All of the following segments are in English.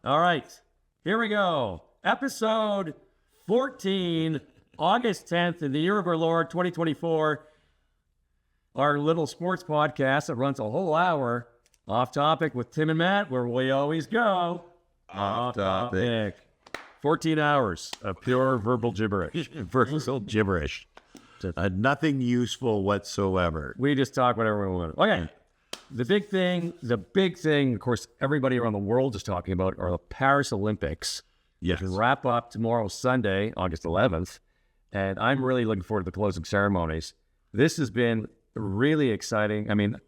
All right, here we go. Episode 14, August 10th, in the year of our Lord, 2024. Our little sports podcast that runs a whole hour. Off topic with Tim and Matt, where we always go. Off topic. 14 hours of pure verbal gibberish. Verbal gibberish. Nothing useful whatsoever. We just talk whatever we want. Okay. The big thing, of course, everybody around the world is talking about are the Paris Olympics. Yes. Which wrap up tomorrow, Sunday, August 11th. And I'm really looking forward to the closing ceremonies. This has been really exciting. I mean,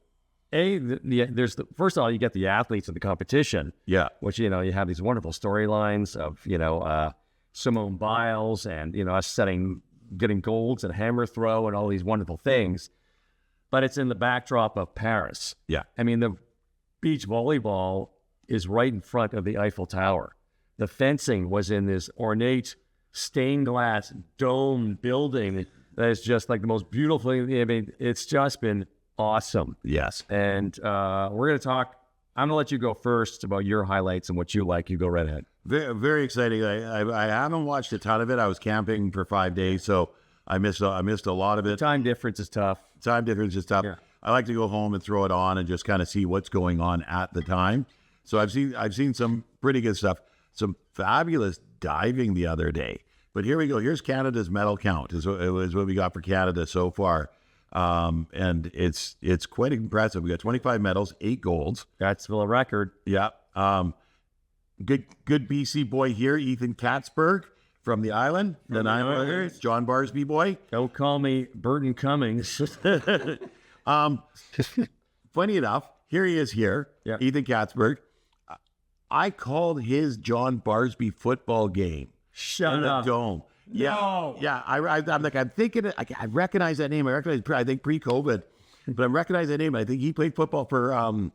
first of all, you get the athletes of the competition. Yeah. Which, you have these wonderful storylines of, Simone Biles and, us getting golds and hammer throw and all these wonderful things. But it's in the backdrop of Paris. Yeah. I mean, the beach volleyball is right in front of the Eiffel Tower. The fencing was in this ornate stained glass dome building that is just like the most beautiful thing. I mean, it's just been awesome. Yes. And we're going to talk. I'm going to let you go first about your highlights and what you like. You go right ahead. Very, very exciting. I haven't watched a ton of it. I was camping for 5 days, so I missed a lot of it. Time difference is tough. Yeah. I like to go home and throw it on and just kind of see what's going on at the time. So I've seen some pretty good stuff. Some fabulous diving the other day. But here we go. Here's Canada's medal count. Is what we at for Canada so far. And it's quite impressive. We got 25 medals, 8 golds. That's the record. Yeah. Good BC boy here, Ethan Katzberg from the island. Then I'm John Barsby boy. Don't call me Burton Cummings. Funny enough, here he is here, yeah. Ethan Katzberg. I called his John Barsby football game. Shut in up. The dome. Yeah. No. Yeah. I'm thinking, I recognize that name. I think pre-COVID, but I recognize that name. I think he played football for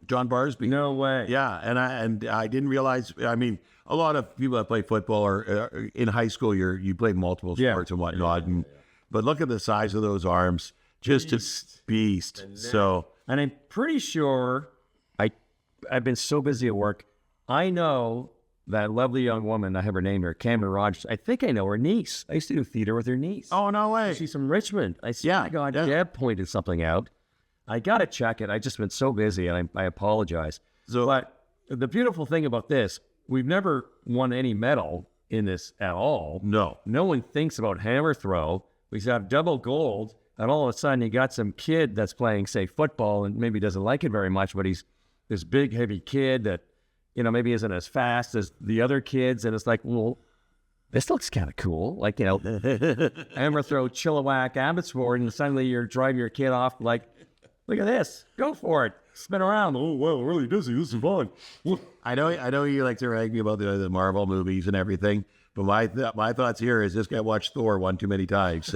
John Barsby. No way. Yeah. And I didn't realize, I mean, a lot of people that play football or in high school, you play multiple sports and whatnot. Yeah. But look at the size of those arms. Just a beast. And I'm pretty sure I've been so busy at work. I know that lovely young woman, I have her name here, Cameron Rogers. I think I know her niece. I used to do theater with her niece. Oh, no way. She's from Richmond. I swear to God, Deb pointed something out. I got to check it. I just been so busy, and I apologize. But the beautiful thing about this, we've never won any medal in this at all. No. No one thinks about hammer throw. We have double gold, and all of a sudden you got some kid that's playing, say, football and maybe doesn't like it very much, but he's this big, heavy kid that, maybe isn't as fast as the other kids. And it's like, well, this looks kind of cool. Like, hammer throw, Chilliwack, Abbotsford, and suddenly you're driving your kid off like, look at this. Go for it. Spin around. Oh, well, really dizzy. This is fun. I know you like to rag me about the Marvel movies and everything, but my thoughts here is this guy watched Thor one too many times.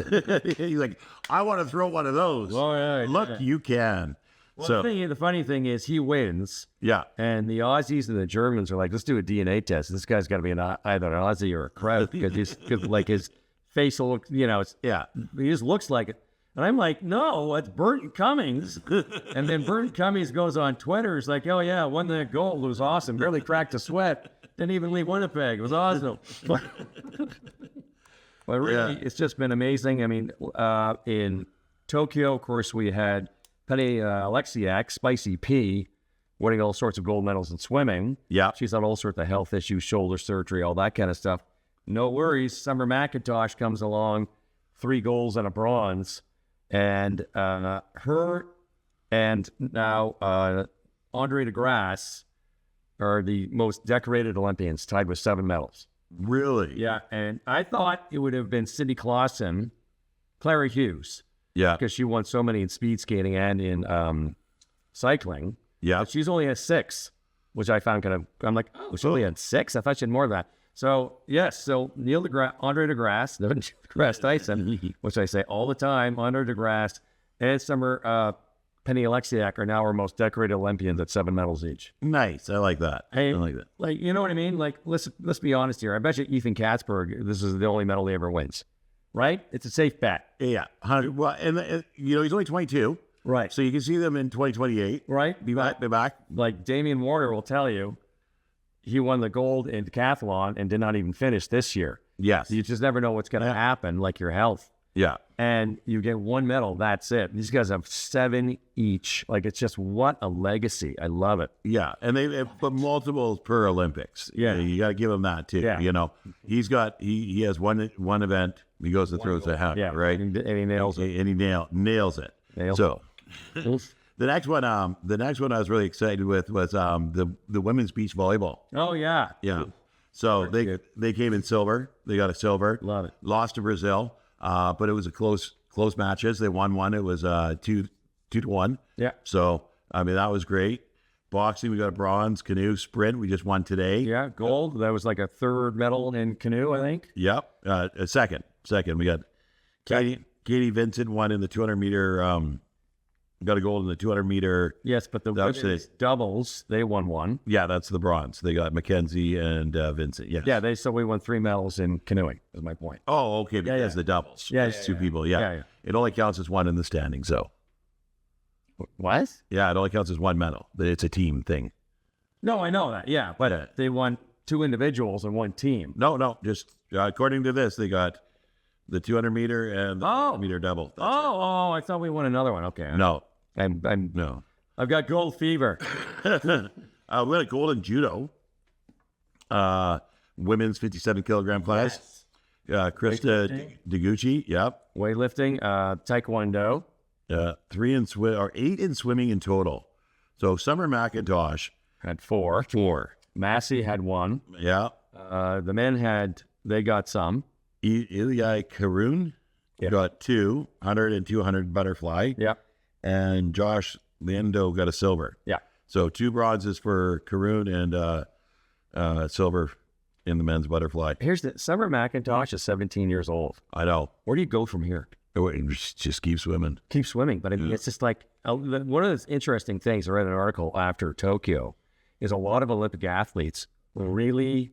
He's like, I want to throw one of those. Oh, yeah, Look, you can. Well, the funny thing is he wins. Yeah. And the Aussies and the Germans are like, let's do a DNA test. This guy's got to be either an Aussie or a Kraut because his facial look, he just looks like it. And I'm like, no, it's Burton Cummings. And then Burton Cummings goes on Twitter. He's like, oh, yeah, won that gold. It was awesome. Barely cracked a sweat. Didn't even leave Winnipeg. It was awesome. But really, It's just been amazing. I mean, in Tokyo, of course, we had Penny Alexiak, Spicy P, winning all sorts of gold medals in swimming. Yeah. She's had all sorts of health issues, shoulder surgery, all that kind of stuff. No worries. Summer McIntosh comes along, 3 golds and a bronze. And her and now Andre DeGrasse are the most decorated Olympians, tied with 7 medals. Really? Yeah. And I thought it would have been Cindy Clausen, Clara Hughes. Yeah. Because she won so many in speed skating and in cycling. Yeah. But she's only had 6, which I found I'm like, oh, she only had 6? I thought she had more than that. So, yes. So, Andre DeGrasse, DeGrasse Tyson, which I say all the time, Andre DeGrasse and Summer Penny Alexiak are now our most decorated Olympians at 7 medals each. Nice. I like that. I like that. Like, you know what I mean? Like, let's be honest here. I bet you Ethan Katzberg, this is the only medal he ever wins. Right? It's a safe bet. Yeah. Well, and he's only 22. Right. So you can see them in 2028. Right. Be back. Like Damian Warner will tell you, he won the gold in decathlon and did not even finish this year. Yes. You just never know what's going to happen, like your health. Yeah. And you get one medal, that's it. These guys have 7 each. Like, it's just, what a legacy. I love it. Yeah, and they put multiples per Olympics. Yeah. You got to give him that too. Yeah. You know, he has one event. He goes and throws a hat. Yeah, right. And he nails it. And he nails it. Nails The next one I was really excited with was the women's beach volleyball. Oh, yeah. Yeah. So they came in silver. They got a silver. Love it. Lost to Brazil, but it was a close matches. They won one. It was 2-1. Yeah. So I mean that was great. Boxing, we got a bronze. Canoe sprint, we just won today. Yeah, gold. That was like a 3rd medal in canoe, I think. Yep. A second. We got Katie Vincent won in the 200 meter. Got a gold in the 200 meter. Yes, but the women's doubles, they won one. Yeah, that's the bronze. They got Mackenzie and Vincent. Yes. Yeah, so we won 3 medals in canoeing, is my point. Oh, okay. Because the doubles. Yeah, it's two people. Yeah. It only counts as one in the standings, so. What? Yeah, it only counts as one medal. It's a team thing. No, I know that. Yeah, but they won 2 individuals and 1 team. No. Just according to this, they got the 200 meter and the 100 meter double. I thought we won another one. Okay. No. No. I've got gold fever. We got a gold in judo. Women's 57 kilogram class. Krista Deguchi. Yep. Weightlifting, taekwondo. 8 in swimming in total. So Summer McIntosh had 4. Massey had 1. Yeah. The men they got some. Ilya Karun got 2, 100 and 200 butterfly. Yeah. And Josh Lindo got a silver. Yeah. So 2 bronzes for Karun and silver in the men's butterfly. Here's Summer McIntosh is 17 years old. I know. Where do you go from here? Just keep swimming. Keep swimming. But I mean, it's just like, one of the interesting things, I read an article after Tokyo, is a lot of Olympic athletes really,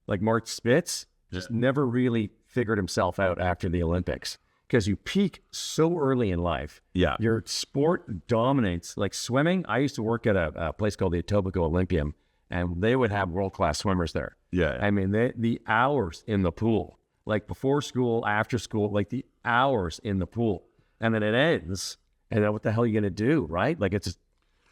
like Mark Spitz, just never really figured himself out after the Olympics. Because you peak so early in life. Yeah. Your sport dominates. Like swimming, I used to work at a place called the Etobicoke Olympium, and they would have world-class swimmers there. Yeah. I mean, the hours in the pool, like before school, after school, like the hours in the pool. And then it ends, and then what the hell are you going to do, right? Like, it's just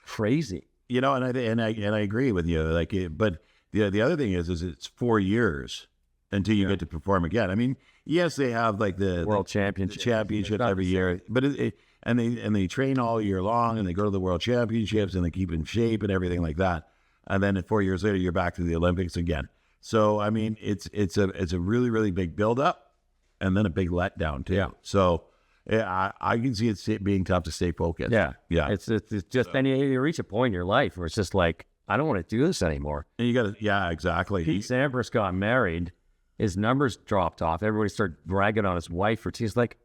crazy. You know, and I agree with you. Like, but the other thing is it's 4 years until you get to perform again. I mean, yes, they have like the World Championships every year, but they train all year long, and they go to the World Championships, and they keep in shape and everything like that. And then 4 years later, you're back to the Olympics again. So I mean, it's a really, really big buildup, and then a big letdown too. Yeah. So I can see it being tough to stay focused. Yeah. It's just then you reach a point in your life where it's just like, I don't want to do this anymore. And you got to, yeah, exactly. Pete Sampras got married. His numbers dropped off. Everybody started bragging on his wife. He's like,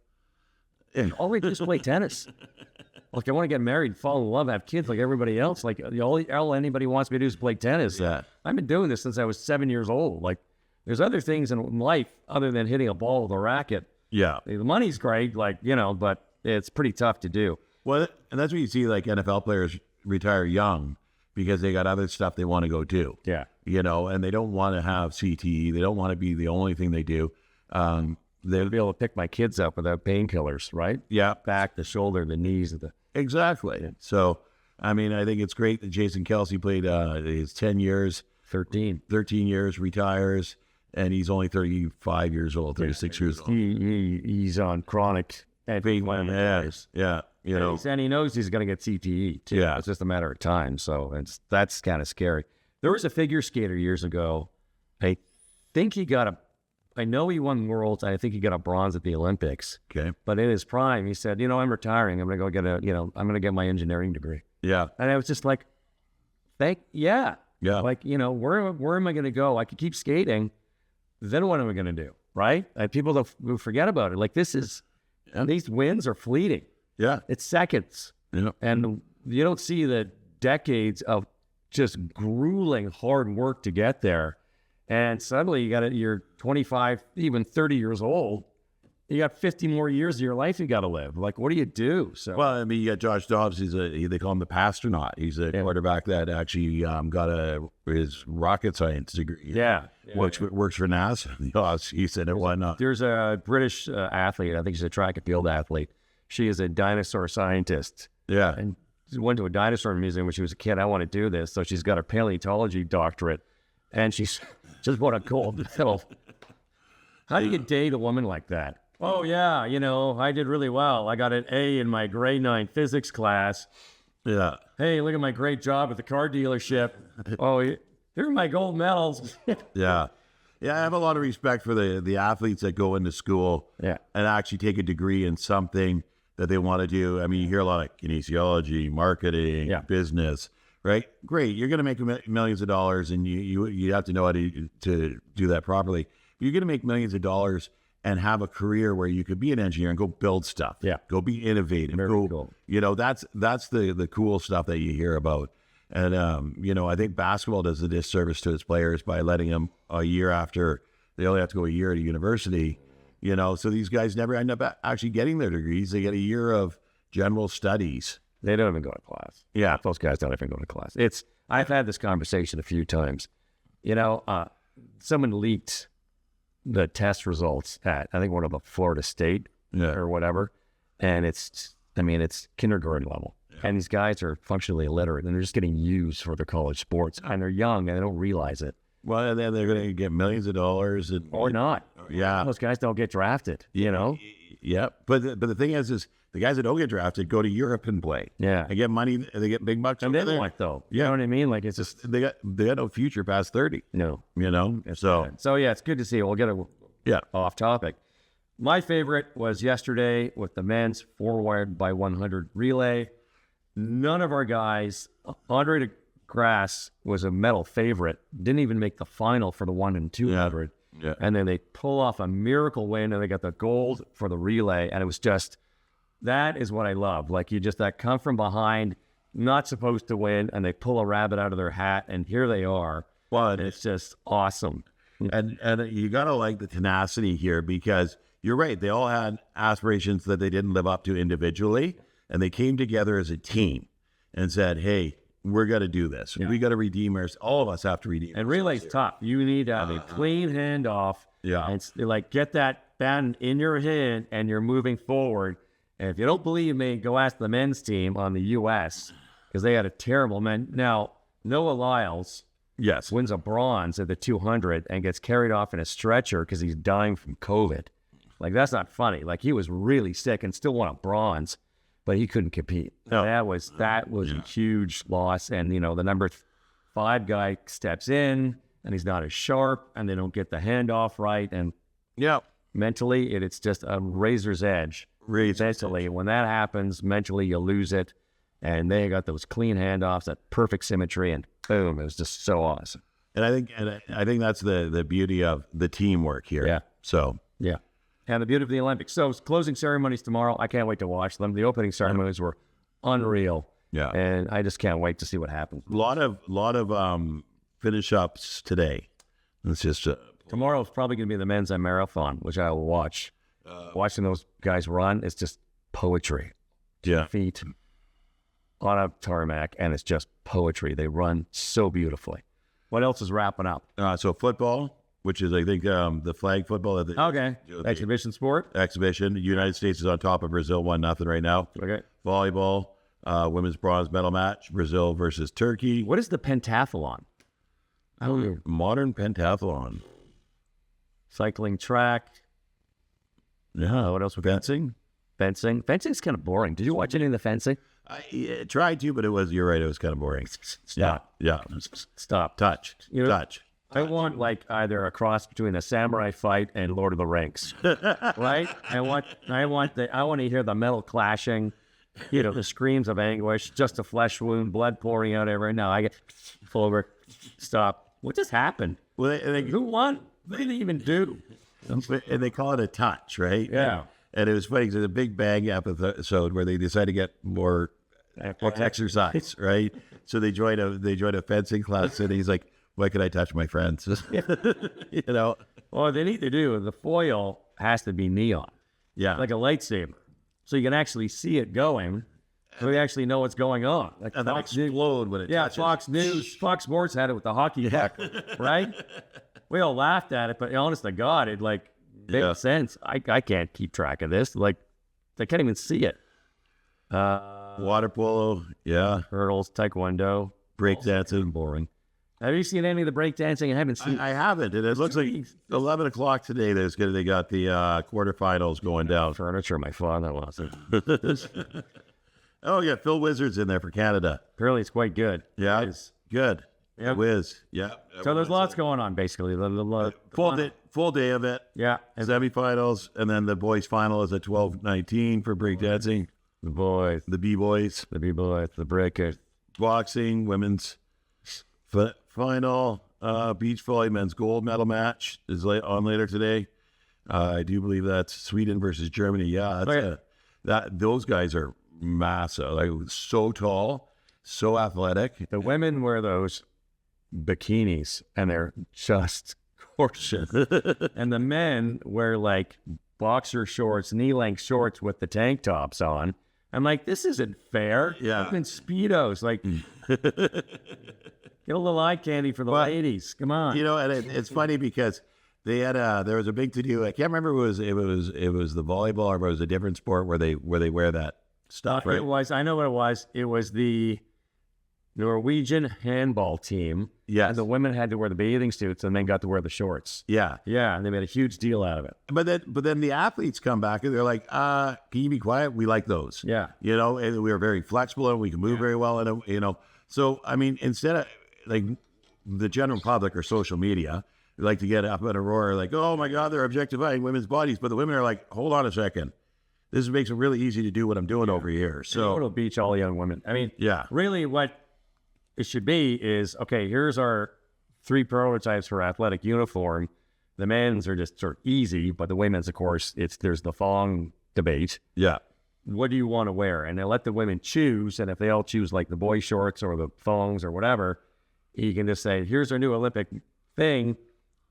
all we do is play tennis. Like, I want to get married, fall in love, have kids like everybody else. Like, all anybody wants me to do is play tennis. Yeah. I've been doing this since I was 7 years old. Like, there's other things in life other than hitting a ball with a racket. Yeah. The money's great, like, but it's pretty tough to do. Well, and that's what you see, like, NFL players retire young because they got other stuff they want to go do. Yeah. And they don't want to have CTE. They don't want to be the only thing they do. They'll be able to pick my kids up without painkillers, right? Yeah. Back, the shoulder, the knees. Exactly. So, I mean, I think it's great that Jason Kelsey played his 10 years. 13 years, retires, and he's only 35 years old, 36 years old. He's on chronic. Yeah. And he knows he's going to get CTE, too. Yeah. It's just a matter of time. So that's kind of scary. There was a figure skater years ago. I know he won worlds. I think he got a bronze at the Olympics. Okay. But in his prime, he said, I'm retiring. I'm going to go get I'm going to get my engineering degree. Yeah. And I was just like, Yeah. Like, where am I going to go? I could keep skating. Then what am I going to do? Right? And people will forget about it. Like, these wins are fleeting. Yeah. It's seconds. Yeah. And you don't see the decades of just grueling hard work to get there. And suddenly you're 25, even 30 years old. you got 50 more years of your life you got to live. Like, what do you do? So, Well, I mean, you got Josh Dobbs. They call him the pastronaut. He's a quarterback that actually got his rocket science degree. Which works for NASA. He said it. Why not? There's a British athlete. I think she's a track and field athlete. She is a dinosaur scientist. Yeah. And she went to a dinosaur museum when she was a kid. I want to do this. So she's got a paleontology doctorate, and she's just won a gold medal. How do you date a woman like that? Oh, yeah, I did really well. I got an A in my grade 9 physics class. Yeah. Hey, look at my great job at the car dealership. Oh, here are my gold medals. Yeah. Yeah, I have a lot of respect for the athletes that go into school and actually take a degree in something that they want to do. I mean, you hear a lot of kinesiology, marketing, business, right? Great. You're going to make millions of dollars, and you have to know how to do that properly. You're going to make millions of dollars and have a career where you could be an engineer and go build stuff. Yeah. Go be innovative. Very cool. That's the cool stuff that you hear about. And, I think basketball does a disservice to its players by letting them a year after they only have to go a year to university, so these guys never end up actually getting their degrees. They get a year of general studies. They don't even go to class. Yeah. Those guys don't even go to class. I've had this conversation a few times. Someone leaked the test results at, I think, one of the Florida State or whatever. And it's kindergarten level. Yeah. And these guys are functionally illiterate, and they're just getting used for their college sports. And they're young, and they don't realize it. Well, and then they're going to get millions of dollars. Or not. Yeah. Those guys don't get drafted, Yeah. But the thing is the guys that don't get drafted go to Europe and play. Yeah. They get money. They get big bucks. And then what, though? You know what I mean? Like, it's just... They got no future past 30. No. So, yeah, it's good to see. We'll get off topic. My favorite was yesterday with the men's 4x100 relay. None of our guys... Andre DeGrasse was a medal favorite. Didn't even make the final for the 1 and 200. Yeah. And then they pull off a miracle win, and they got the gold for the relay. And it was just... That is what I love. Like, that come from behind, not supposed to win, and they pull a rabbit out of their hat, and here they are. Well, it's just awesome. And you got to like the tenacity here, because you're right. They all had aspirations that they didn't live up to individually, and they came together as a team and said, hey, we're going to do this. Yeah. We got to redeem ourselves. All of us have to redeem And relay's tough. You need to have a clean handoff. Yeah. And get that band in your hand, and you're moving forward. And if you don't believe me, go ask the men's team on the U.S. because they had a terrible men. Now, Noah Lyles wins a bronze at the 200 and gets carried off in a stretcher because he's dying from COVID. Like, that's not funny. Like, he was really sick and still won a bronze, but he couldn't compete. No. That was a huge loss. And, the number 5 guy steps in, and he's not as sharp, and they don't get the handoff right. And mentally, it's just a razor's edge. Mentally, when that happens, mentally you lose it, and they got those clean handoffs, that perfect symmetry, and boom, it was just so awesome. And I think that's the beauty of the teamwork here. Yeah. So and the beauty of the Olympics. So closing ceremonies tomorrow. I can't wait to watch them. The opening ceremonies were unreal. Yeah. And I just can't wait to see what happens. A lot of finish ups today. It's just tomorrow's probably going to be the men's marathon, which I will watch. Watching those guys run, it's just poetry. Yeah. Feet on a tarmac, and it's just poetry. They run so beautifully. What else is wrapping up? So football, which is, I think, the flag football. Exhibition sport. Exhibition. The United States is on top of Brazil, 1-0 right now. Okay. Volleyball, women's bronze medal match, Brazil versus Turkey. What is the pentathlon? I don't know. Modern pentathlon. Cycling track. Yeah. What else? Fencing. Fencing's kind of boring. Did you watch any of the fencing? I tried to, but you're right. It was kind of boring. Stop. Yeah. Stop. Touch. I want either a cross between a samurai fight and Lord of the Rings, right? I want to hear the metal clashing, the screams of anguish, just a flesh wound, blood pouring out everywhere. No, I get forward. Stop. What just happened? Well, who won? What did they even do? And they call it a touch, right? Yeah. And it was funny because there's a Big Bang episode where they decided to get more exercise, right? So they joined a fencing class, and he's like, "Why could I touch my friends?" Well, they need to do the foil has to be neon. Yeah. like a lightsaber. So you can actually see it going. So you actually know what's going on. Like And they'll explode when it touches. Fox News, Fox Sports had it with the hockey puck, right? We all laughed at it, but honest to God, it like makes sense. I can't keep track of this. Like, I can't even see it. Water polo, Hurdles, taekwondo, breakdancing. boring. Have you seen any of the breakdancing? I haven't seen. I haven't. And it looks like 11 o'clock today. They got the quarterfinals going down. Furniture, my father was it. Oh, yeah. Phil Wizard's in there for Canada. Apparently, it's quite good. Yeah, it's good. Yep. Whiz. Yeah. So there's lots going on, basically. Full day of it. Yeah. Semifinals, and then the boys' final is at 12:19 for breakdancing. The boys, The B-boys. the B-boys, the breakers. Boxing, women's final. Beach volley men's gold medal match is on later today. I do believe that's Sweden versus Germany. Yeah, those guys are massive. Like, so tall, so athletic. The women wear those bikinis, and they're just gorgeous. And the men wear like boxer shorts, knee-length shorts with the tank tops on. I'm like, this isn't fair. Yeah. Even Speedos, like, get a little eye candy for the ladies. Come on. You know, and it's funny because they had there was a big to-do. I can't remember if it was the volleyball or if it was a different sport where they wear that stuff, right? It was, I know what it was. It was the Norwegian handball team. Yes. And the women had to wear the bathing suits and then got to wear the shorts. Yeah. Yeah, and they made a huge deal out of it. But then the athletes come back and they're like, can you be quiet? We like those. Yeah. You know, and we are very flexible and we can move very well. And, you know, so, I mean, instead of like the general public or social media, they like to get up in a roar like, oh my God, they're objectifying women's bodies. But the women are like, hold on a second. This makes it really easy to do what I'm doing over here. So it'll beach all young women. I mean, really what it should be is, okay, here's our 3 prototypes for athletic uniform. The men's are just sort of easy, but the women's, of course, there's the thong debate. Yeah. What do you want to wear? And they let the women choose, and if they all choose like the boy shorts or the thongs or whatever, you can just say, here's our new Olympic thing.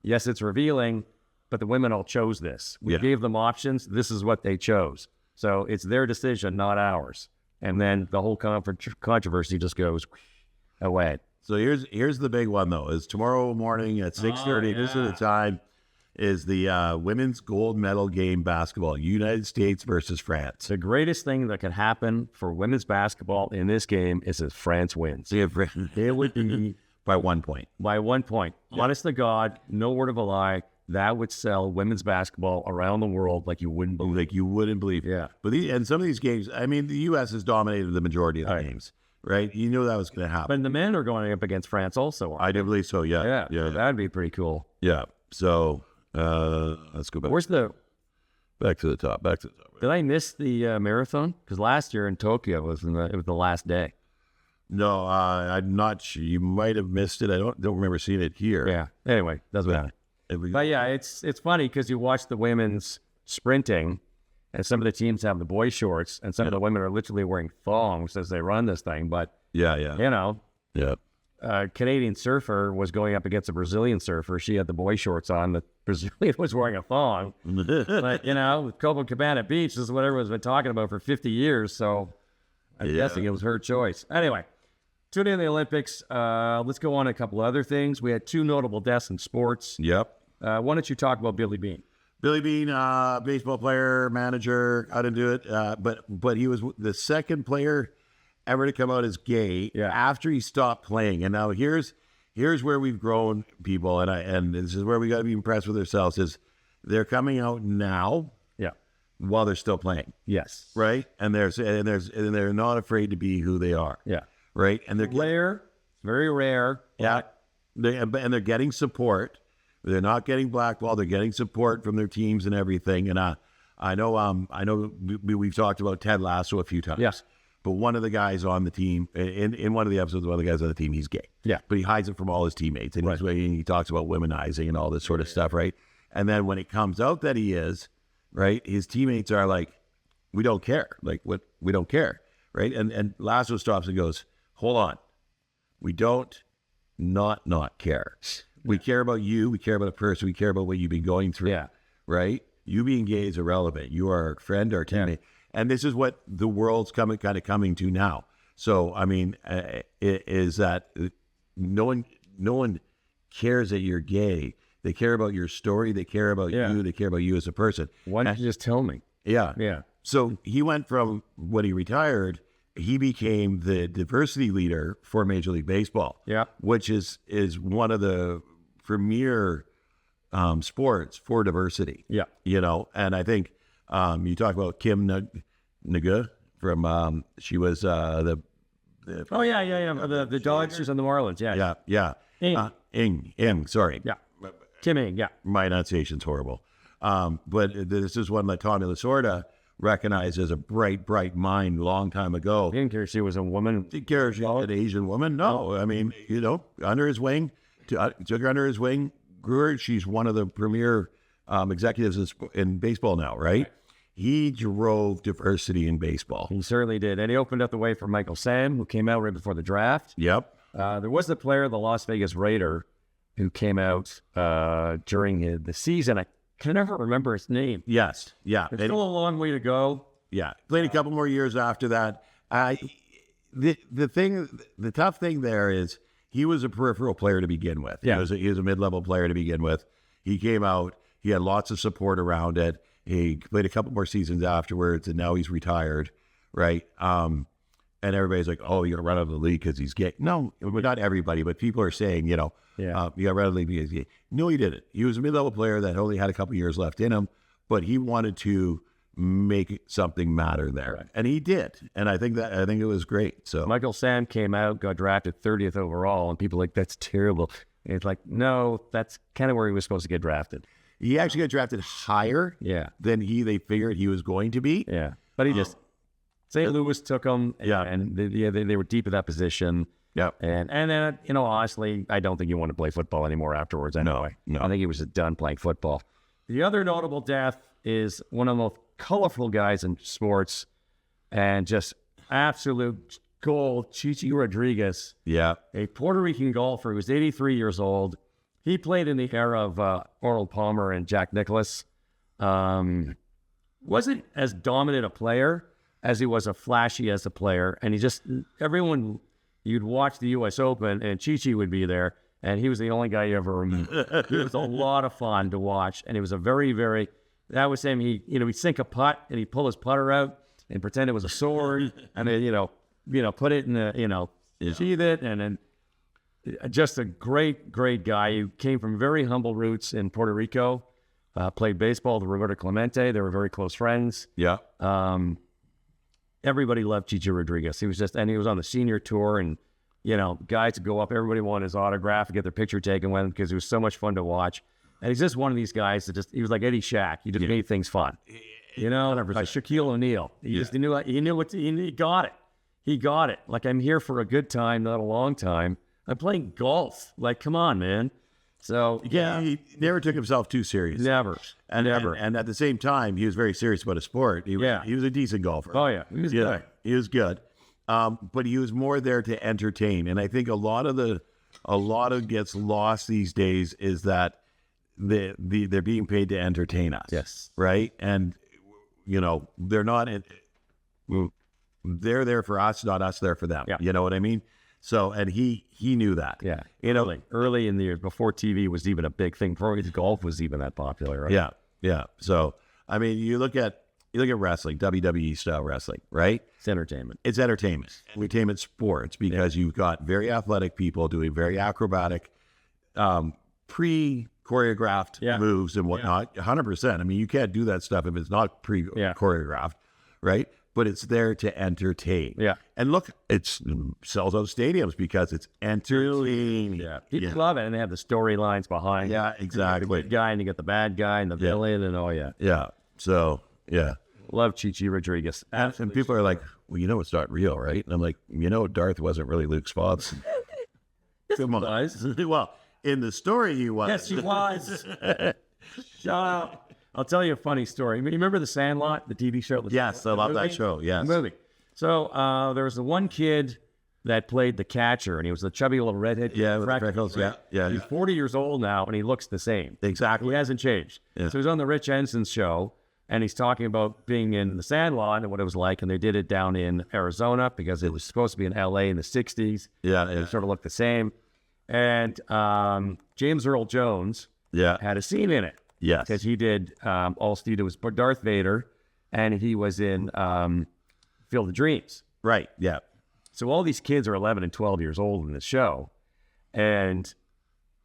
Yes, it's revealing, but the women all chose this. We gave them options. This is what they chose. So it's their decision, not ours. And then the whole controversy just goes away. So here's the big one though. Is tomorrow morning at 6:30. This is the time. Is the women's gold medal game basketball, United States versus France. The greatest thing that can happen for women's basketball in this game is if France wins. It would be by 1 point. By 1 point. Yeah. Honest to God, no word of a lie. That would sell women's basketball around the world like you wouldn't believe. Like you wouldn't believe. Yeah. But and some of these games, I mean, the U.S. has dominated the majority of the games, right? You knew that was going to happen. But the men are going up against France also. I do believe so. Yeah. Yeah. That'd be pretty cool. Yeah. So let's go back. Where's back to the top? Back to the top. Did I miss the marathon? Because last year in Tokyo it was the last day. No, I'm not sure. You might have missed it. I don't remember seeing it here. Yeah. Anyway, doesn't matter. But yeah, it's funny because you watch the women's sprinting, and some of the teams have the boy shorts, and some of the women are literally wearing thongs as they run this thing. But you know, Canadian surfer was going up against a Brazilian surfer. She had the boy shorts on. The Brazilian was wearing a thong. But you know, with Copacabana Beach, this is what everyone's been talking about for 50 years. So I'm guessing it was her choice. Anyway. Tune in the Olympics. Let's go on to a couple other things. We had 2 notable deaths in sports. Yep. Why don't you talk about Billy Bean? Billy Bean, baseball player, manager, I didn't do it. But he was the second player ever to come out as gay after he stopped playing. And now here's where we've grown, people, and this is where we got to be impressed with ourselves, is they're coming out now while they're still playing. Yes. Right? And they're not afraid to be who they are. Yeah. Right, and they're rare, very rare. Yeah, and they're getting support. They're not getting blackballed. They're getting support from their teams and everything. And I know we've talked about Ted Lasso a few times. Yes, but one of the guys on the team in one of the episodes, one of the guys on the team, he's gay. Yeah, but he hides it from all his teammates, and he talks about womanizing and all this sort of stuff, right? And then when it comes out that he is, right, his teammates are like, "We don't care. Like, what? We don't care." Right? And Lasso stops and goes, hold on. We don't not care. We care about you. We care about a person. We care about what you've been going through. Yeah. Right? you being gay is irrelevant. You are a friend or a teammate. And this is what the world's coming to now. So, I mean, is that no one cares that you're gay. They care about your story. They care about you. They care about you as a person. Why don't you just tell me? Yeah. Yeah. So he went from when he retired, he became the diversity leader for Major League Baseball. Yeah. Which is one of the premier sports for diversity. Yeah. You know, and I think you talk about Kim Naga from she was the the Dodgers and the Marlins. yeah. Ing, sorry. Yeah. Kim Ing, yeah. My enunciation's horrible. But this is one that Tommy Lasorda recognized as a bright mind a long time ago. He didn't care if she was a woman. Didn't care if she was an Asian woman. No, I mean, you know, under his wing, took her under his wing, grew her. She's one of the premier executives in baseball now, right? He drove diversity in baseball. He certainly did. And he opened up the way for Michael Sam, who came out right before the draft. Yep. There was the player, the Las Vegas Raider, who came out during the season. I can never remember his name. Yes. Yeah. It's still a long way to go. Yeah. Played a couple more years after that. The tough thing there is he was a peripheral player to begin with. Yeah. He was a mid-level player to begin with. He came out. He had lots of support around it. He played a couple more seasons afterwards, and now he's retired, right? And everybody's like, oh, you're going to run out of the league because he's gay. No, not everybody, but people are saying, you got run out of the league because he's gay. No, he didn't. He was a mid-level player that only had a couple years left in him, but he wanted to make something matter there. Right. And he did. And I think it was great. So Michael Sam came out, got drafted 30th overall, and people are like, that's terrible. And it's like, no, that's kind of where he was supposed to get drafted. He actually got drafted higher than they figured he was going to be. Yeah. But he just, St. Louis took him. Yeah. And they were deep in that position. Yep. And then, honestly, I don't think he wanted to play football anymore afterwards anyway. No. I think he was just done playing football. The other notable death is one of the most colorful guys in sports and just absolute gold, Rodríguez. Yeah. A Puerto Rican golfer who was 83 years old. He played in the era of Arnold Palmer and Jack Nicklaus. Wasn't as dominant a player as he was a flashy as a player. And you'd watch the U.S. Open and Chi would be there. And he was the only guy you ever remember. It was a lot of fun to watch. And it was a very, very, that was him. He'd sink a putt and he'd pull his putter out and pretend it was a sword. And then, put it in the, sheath it. And then just a great, great guy. He came from very humble roots in Puerto Rico, played baseball with Roberto Clemente. They were very close friends. Yeah. Everybody loved Chichi Rodríguez. He was on the senior tour and, guys would go up, everybody wanted his autograph and get their picture taken with him because it was so much fun to watch. And he's just one of these guys that he was like Eddie Shack. He just made things fun. Like Shaquille O'Neal. He got it. He got it. Like, I'm here for a good time, not a long time. I'm playing golf. Like, come on, man. So, he never took himself too serious. Never. And at the same time, he was very serious about his sport. He was a decent golfer. Oh, yeah. He was good. He was good. But he was more there to entertain. And I think a lot of gets lost these days is that they're being paid to entertain us. Yes. Right? And, they're not, they're there for us, not us there for them. Yeah. You know what I mean? So, and he knew that. Yeah. Early in the years, before TV was even a big thing, before golf was even that popular, right? Yeah. Yeah. So, I mean, you look at wrestling, WWE style wrestling, right? It's entertainment. It's entertainment. Entertainment sports, because you've got very athletic people doing very acrobatic, pre-choreographed moves and whatnot. 100%. I mean, you can't do that stuff if it's not pre-choreographed, right? But it's there to entertain. Yeah. And look, it sells out stadiums because it's entertaining. Yeah. People love it. And they have the storylines behind. Yeah, exactly. The good guy, and you get the bad guy and the villain, and Yeah. So, yeah. Love Chichi Rodríguez. And people are like, well, it's not real, right? And I'm like, Darth wasn't really Luke's father. Come on. Well, in the story he was. Yes, he was. Shut up. I'll tell you a funny story. You remember The Sandlot, the TV show? Yes, I love that show. Yes. The movie. So there was the one kid that played the catcher, and he was the chubby little redhead. Yeah, with freckles. Right? Yeah. He's 40 years old now, and he looks the same. Exactly. He hasn't changed. Yeah. So he's on the Rich Ensign show, and he's talking about being in the Sandlot and what it was like, and they did it down in Arizona because it was supposed to be in L.A. in the 60s. Yeah. It sort of looked the same. And James Earl Jones had a scene in it. Yes. Because he did, all Steve did was Darth Vader, and he was in Field of Dreams. Right. Yeah. So all these kids are 11 and 12 years old in the show. And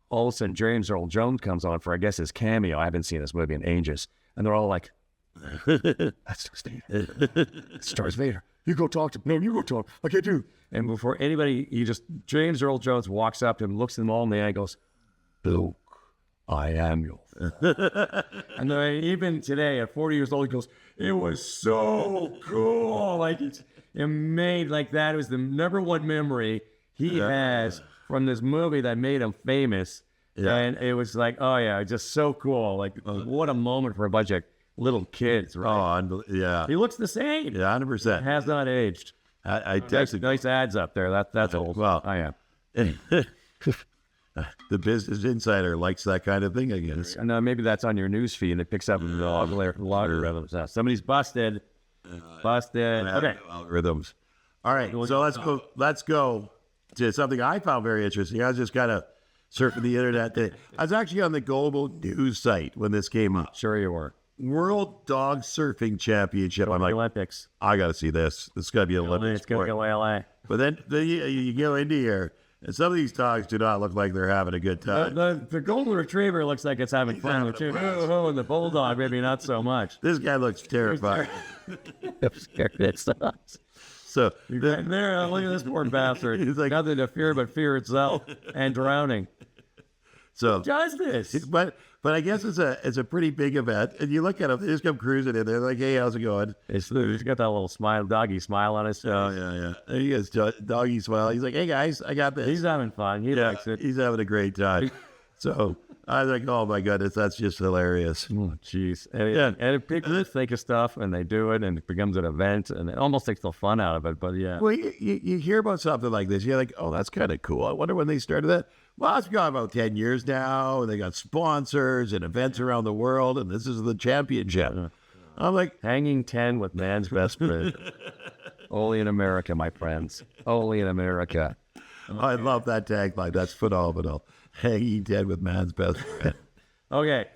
all of a sudden, James Earl Jones comes on for, I guess, his cameo. I haven't seen this movie in ages. And they're all like, that's Steve. It's Darth Vader. You go talk to him. No, you go talk. I can't do. And before anybody, James Earl Jones walks up to him, looks them all in the eye, and goes, Luke, I am your father. And then even today, at 40 years old, he goes, it was so cool. Like, it made like that. It was the number one memory he has from this movie that made him famous. Yeah. And it was like, oh, yeah, just so cool. Like, what a moment for a bunch of little kids, right? Oh, yeah. He looks the same. Yeah, 100%. Has not aged. I texted. Nice ads up there. That's old. Well, I am. The Business Insider likes that kind of thing, I guess. And maybe that's on your news feed and it picks up the algorithms. Somebody's busted. Okay. Algorithms. All right. So let's go to something I found very interesting. I was just kind of surfing the internet today. I was actually on the global news site when this came up. Sure you were. World Dog Surfing Championship. I'm like, Olympics. I got to see this. This is going to be an Olympics. It's going to go LA. But then you go into here, and some of these dogs do not look like they're having a good time. The golden retriever looks like it's having fun. And the bulldog, maybe not so much. This guy looks terrified. It sucks. So there, look at this poor bastard. He's like, nothing to fear but fear itself and drowning. So who does this? But I guess it's a pretty big event, and you look at him. They just come cruising in there, like, "Hey, how's it going?" He's got that little doggy smile on his face. Oh yeah. There he is, doggy smile. He's like, "Hey guys, I got this." He's having fun. He likes it. He's having a great time. So I was like, "Oh my goodness, that's just hilarious." Oh jeez. And people think of stuff, and they do it, and it becomes an event, and it almost takes the fun out of it. But yeah. Well, you hear about something like this, you're like, "Oh, that's kind of cool." I wonder when they started that. Well, it's gone about 10 years now, and they got sponsors and events around the world, and this is the championship. I'm like, hanging 10 with man's best friend. Only in America, my friends. Only in America. I love that tagline. That's phenomenal. Hanging 10 with man's best friend. Okay.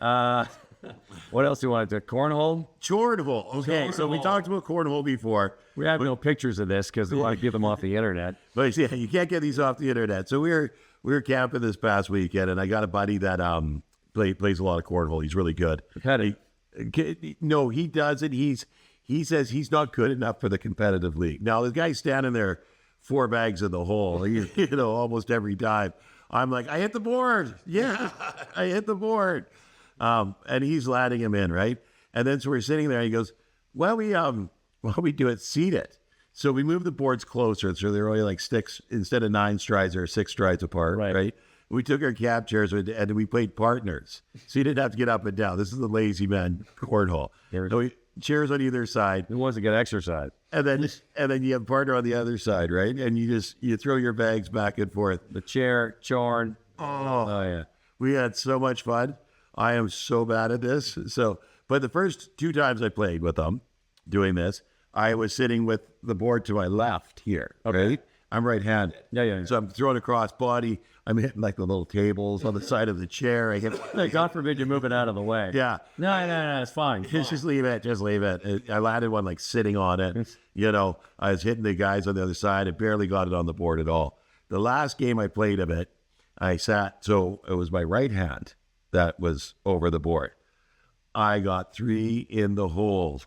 What else do you want to do? Cornhole? CHornhole. Okay, so we talked about cornhole before. We have no pictures of this because we want to give them off the internet. But yeah, you can't get these off the internet. So we were camping this past weekend, and I got a buddy that plays a lot of cornhole. He's really good. No, he doesn't. He says he's not good enough for the competitive league. Now, the guy's standing there 4 bags in the hole, almost every time. I'm like, I hit the board. Yeah, I hit the board. And he's letting him in, right? And then so we're sitting there, and he goes, while we do it, seat it. So we moved the boards closer, so they're only like 6, instead of 9 strides, or 6 strides apart, right? We took our cap chairs and we played partners. So you didn't have to get up and down. This is the lazy man cornhole. So chairs on either side. Who wants to get exercise? And then you have a partner on the other side, right? And you throw your bags back and forth. The chair, Chorn. Oh yeah. We had so much fun. I am so bad at this. But the first 2 times I played with them doing this, I was sitting with the board to my left here. Okay. Right? I'm right-handed. Yeah. So I'm throwing across body. I'm hitting like the little tables on the side of the chair. I hit. God forbid you move it out of the way. Yeah. No, it's fine. Just leave it. Just leave it. I landed one like sitting on it. I was hitting the guys on the other side. I barely got it on the board at all. The last game I played of it, I sat. So it was my right hand that was over the board. I got 3 in the hole.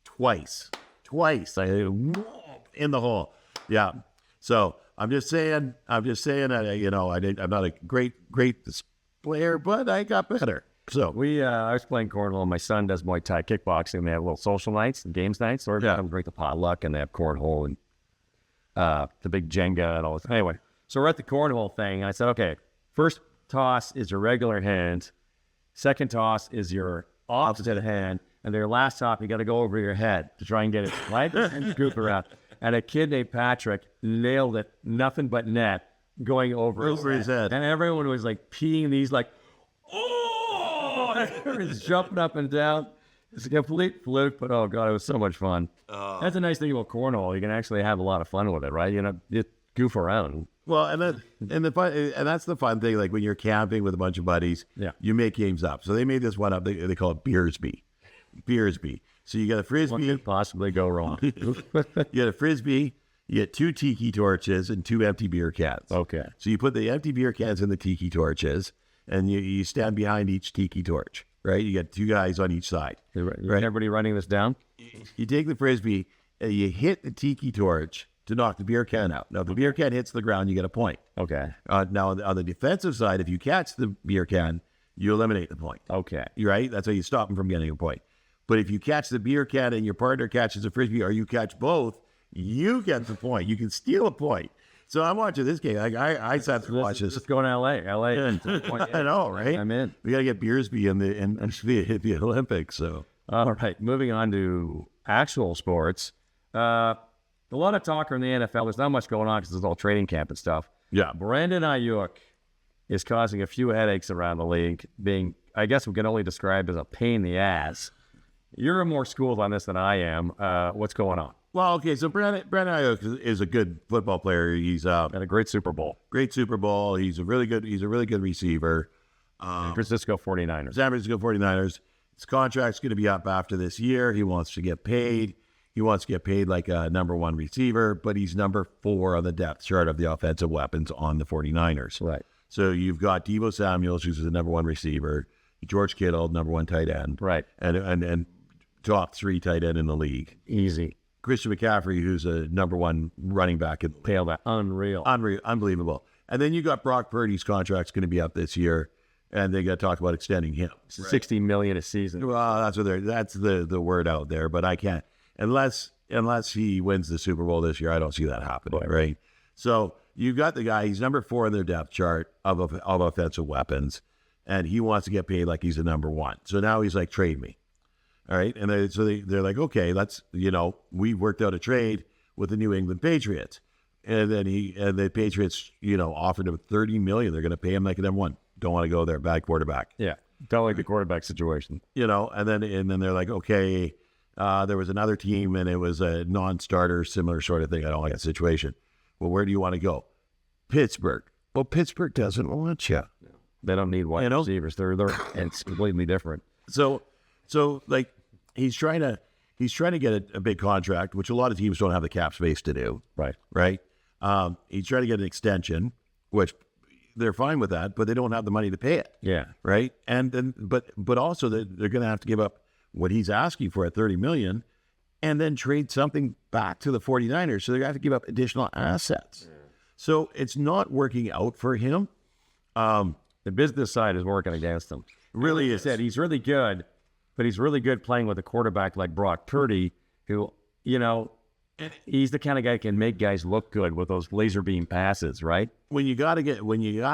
Twice. I hit in the hole. Yeah. So I'm just saying that, I'm not a great player, but I got better. So I was playing cornhole. My son does Muay Thai kickboxing. And they have little social nights and games nights. Or come drink the potluck, and they have cornhole and the big Jenga and all this. Anyway, so we're at the cornhole thing, and I said, okay, first toss is your regular hand. Second toss is your opposite hand. And their last top, you got to go over your head to try and get it right and scoop around. and a kid named Patrick nailed it, nothing but net, going over his head. And everyone was like peeing these, like, oh! Everyone's jumping up and down. It's a complete fluke, but oh god, it was so much fun. That's a nice thing about cornhole. You can actually have a lot of fun with it, right? You know, just goof around. Well, and that's the fun thing. Like when you're camping with a bunch of buddies, you make games up. So they made this one up. They call it Beersby. So you got a frisbee. What could possibly go wrong? You got a frisbee. You get 2 tiki torches and 2 empty beer cans. Okay. So you put the empty beer cans in the tiki torches, and you stand behind each tiki torch. Right. You got 2 guys on each side. Right. Everybody writing this down? You take the frisbee and you hit the tiki torch to knock the beer can out. Now, if the beer can hits the ground, you get a point. Okay. Now, on the defensive side, if you catch the beer can, you eliminate the point. Okay. You're right? That's how you stop them from getting a point. But if you catch the beer can and your partner catches a frisbee, or you catch both, you get the point. You can steal a point. So I'm watching this game. I sat to watch this. Just going to LA. I know, right? I'm in. We got to get Beersby in the Olympics. So all right, moving on to actual sports. A lot of talk in the NFL. There's not much going on because it's all training camp and stuff. Yeah. Brandon Ayuk is causing a few headaches around the league, being, I guess we can only describe as a pain in the ass. You're more schooled on this than I am. What's going on? Well, okay, so Brandon Ayuk is a good football player. He's had a great Super Bowl. He's a really good receiver. San Francisco 49ers. San Francisco 49ers. His contract's going to be up after this year. He wants to get paid. He wants to get paid like a number 1 receiver, but he's number 4 on the depth chart of the offensive weapons on the 49ers. Right. So you've got Deebo Samuels, who's the number 1 receiver, George Kittle, number 1 tight end. Right. And top 3 tight end in the league. Easy. Christian McCaffrey, who's a number 1 running back in the league. Pale that. Unreal. Unbelievable. And then you got Brock Purdy's contract's going to be up this year, and they got to talk about extending him. Right. $60 million a season. Well, that's the word out there, but I can't unless he wins the Super Bowl this year. I don't see that happening, right? So you've got the guy. He's number 4 in their depth chart of offensive weapons, and he wants to get paid like he's a number 1. So now he's like, trade me. All right. And they're like, okay, we worked out a trade with the New England Patriots. And then the Patriots, offered him $30 million. They're going to pay him like a number 1. Don't want to go there. Bad quarterback. Yeah. Don't like the quarterback situation. And then they're like, okay, there was another team and it was a non-starter, similar sort of thing. I don't like that situation. Well, where do you want to go? Pittsburgh. Well, Pittsburgh doesn't want you. They don't need wide receivers. It's completely different. So like he's trying to get a big contract, which a lot of teams don't have the cap space to do. Right. He's trying to get an extension, which they're fine with that, but they don't have the money to pay it. Yeah. Right. And then, but also they're going to have to give up what he's asking for at $30 million, and then trade something back to the 49ers. So they're going to have to give up additional assets. Yeah. So it's not working out for him. The business side is working against him. Really is. Said he's really good. But he's really good playing with a quarterback like Brock Purdy, who, he's the kind of guy who can make guys look good with those laser beam passes, right? When you got to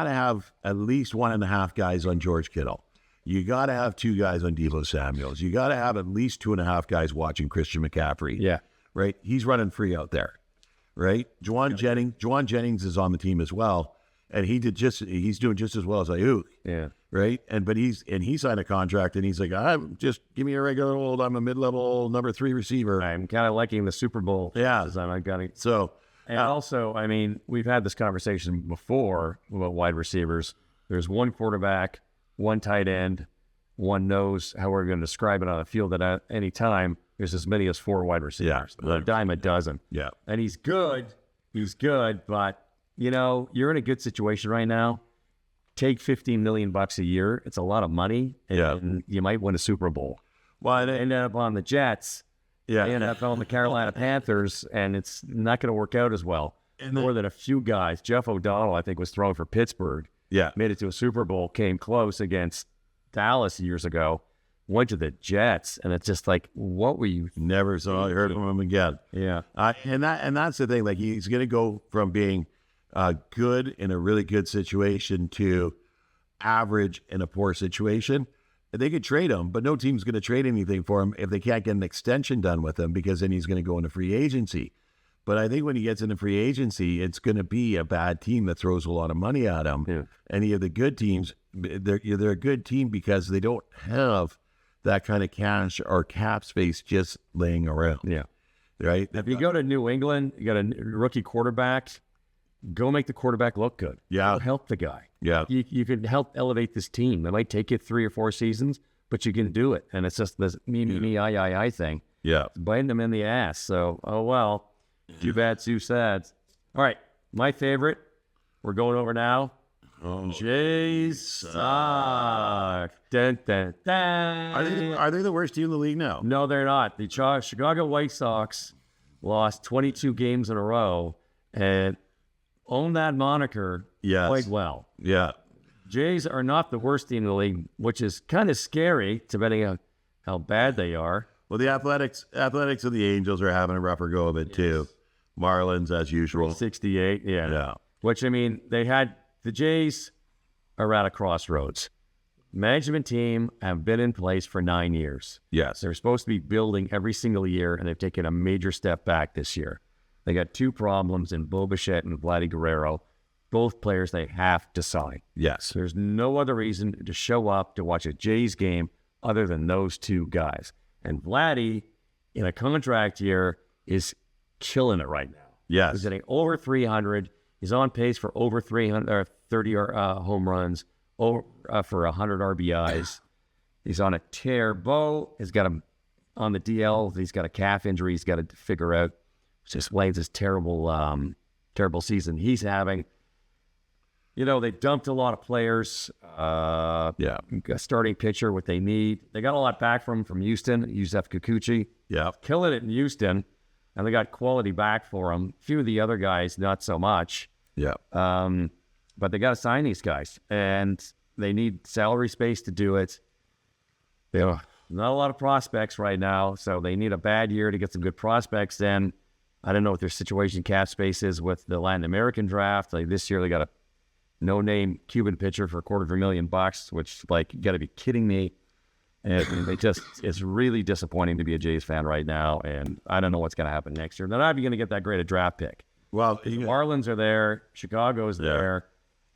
have at least 1.5 guys on George Kittle, you got to have 2 guys on Deebo Samuels. You got to have at least 2.5 guys watching Christian McCaffrey. Yeah. Right? He's running free out there. Right? Juwan Jennings is on the team as well. And he's doing just as well as Ayuk. Yeah. Right. But he signed a contract and he's like, I'm just give me a regular I'm a mid-level number 3 receiver. I'm kind of liking the Super Bowl. Yeah. And also, I mean, we've had this conversation before about wide receivers. There's 1 quarterback, 1 tight end, 1 knows how we're going to describe it on the field at any time. There's as many as 4 wide receivers. Yeah. A dime a dozen. Yeah. And he's good, but you're in a good situation right now. Take $15 million a year. It's a lot of money, and you might win a Super Bowl. Well, end up on the Jets. Yeah, end up on the Carolina Panthers, and it's not going to work out as well. More than a few guys. Jeff O'Donnell, I think, was thrown for Pittsburgh. Yeah, made it to a Super Bowl, came close against Dallas years ago. Went to the Jets, and it's just like, what were you? Never saw or heard from him again. Yeah, and that's the thing. Like he's going to go from being good in a really good situation to average in a poor situation. They could trade him, but no team's going to trade anything for him if they can't get an extension done with him, because then he's going to go into free agency. But I think when he gets into free agency, it's going to be a bad team that throws a lot of money at him. Yeah. Any of the good teams, they're a good team because they don't have that kind of cash or cap space just laying around. Yeah. Right? If you go to New England, you got a rookie quarterback, go make the quarterback look good. Yeah. Go help the guy. Yeah. You can help elevate this team. It might take you 3 or 4 seasons, but you can do it. And it's just this me, I thing. Yeah. Biting them in the ass. So, oh, well, too bad, too sad. All right. My favorite, we're going over now. Jays suck. Dun, dun, dun. Are they the worst team in the league now? No, they're not. The Chicago White Sox lost 22 games in a row and own that moniker quite well. Yeah. Jays are not the worst team in the league, which is kind of scary, depending on how bad they are. Well, the Athletics and the Angels are having a rougher go of it, too. Marlins, as usual. 68, yeah. Which, I mean, the Jays are at a crossroads. Management team have been in place for 9 years. Yes. They're supposed to be building every single year, and they've taken a major step back this year. They got 2 problems in Bo Bichette and Vladdy Guerrero, both players they have to sign. Yes. There's no other reason to show up to watch a Jays game other than those 2 guys. And Vladdy, in a contract year, is killing it right now. Yes. He's hitting over 300. He's on pace for over 330 home runs, over for 100 RBIs. He's on a tear. Bo has got him on the DL. He's got a calf injury he's got to figure out. Just explains this terrible season he's having. You know, they dumped a lot of players. A starting pitcher, what they need. They got a lot back from Houston. Yusef Kikuchi. Yeah. Killing it in Houston. And they got quality back for him. A few of the other guys, not so much. Yeah. But they got to sign these guys. And they need salary space to do it. Not a lot of prospects right now. So they need a bad year to get some good prospects in. I don't know what their situation cap space is with the Latin American draft. Like this year, they got a no-name Cuban pitcher for $250,000, which, like, you got to be kidding me. And it's really disappointing to be a Jays fan right now. And I don't know what's going to happen next year. They're not even going to get that great a draft pick. Well, the Marlins are there. Chicago's there.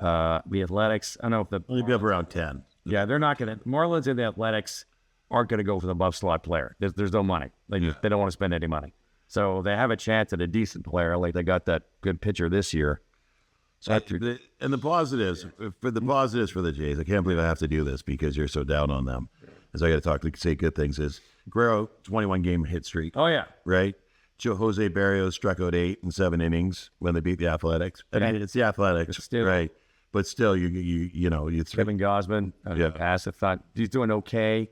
The Athletics, I don't know if the... Only be up around 10. Yeah, they're not going to... Marlins and the Athletics aren't going to go for the above slot player. There's no money. They don't want to spend any money. So they have a chance at a decent player. Like they got that good pitcher this year. So and the positives for the Jays, I can't believe I have to do this because you're so down on them. As I got to say good things is Guerrero 21 game hit streak. Oh yeah, right. Jose Barrios struck out 8 in 7 innings when they beat the Athletics. I mean, it's the Athletics, still, right? But still, you know, Kevin Gosman, pass. I thought he's doing okay.